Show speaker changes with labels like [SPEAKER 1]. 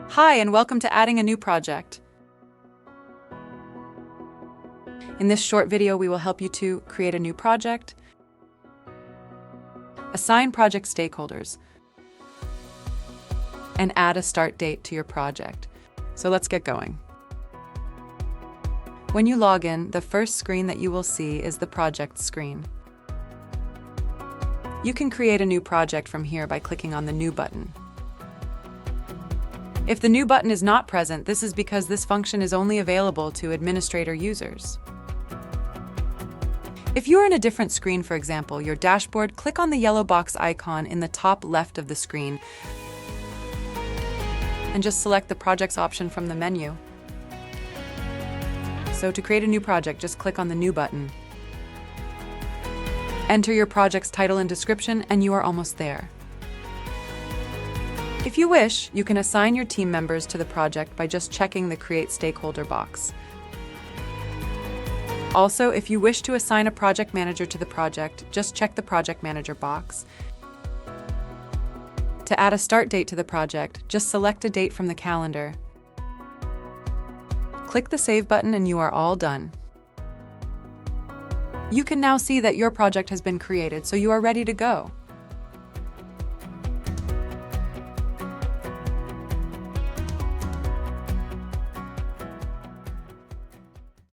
[SPEAKER 1] Hi, and welcome to Adding a New Project. In this short video, we will help you to create a new project, assign project stakeholders, and add a start date to your project. So let's get going. When you log in, the first screen that you will see is the project screen. You can create a new project from here by clicking on the New button. If the New button is not present, this is because this function is only available to administrator users. If you are in a different screen, for example, your dashboard, click on the yellow box icon in the top left of the screen and just select the Projects option from the menu. So to create a new project, just click on the New button. Enter your project's title and description, and you are almost there. If you wish, you can assign your team members to the project by just checking the Create Stakeholder box. Also, if you wish to assign a project manager to the project, just check the Project Manager box. To add a start date to the project, just select a date from the calendar. Click the Save button and you are all done. You can now see that your project has been created, so you are ready to go.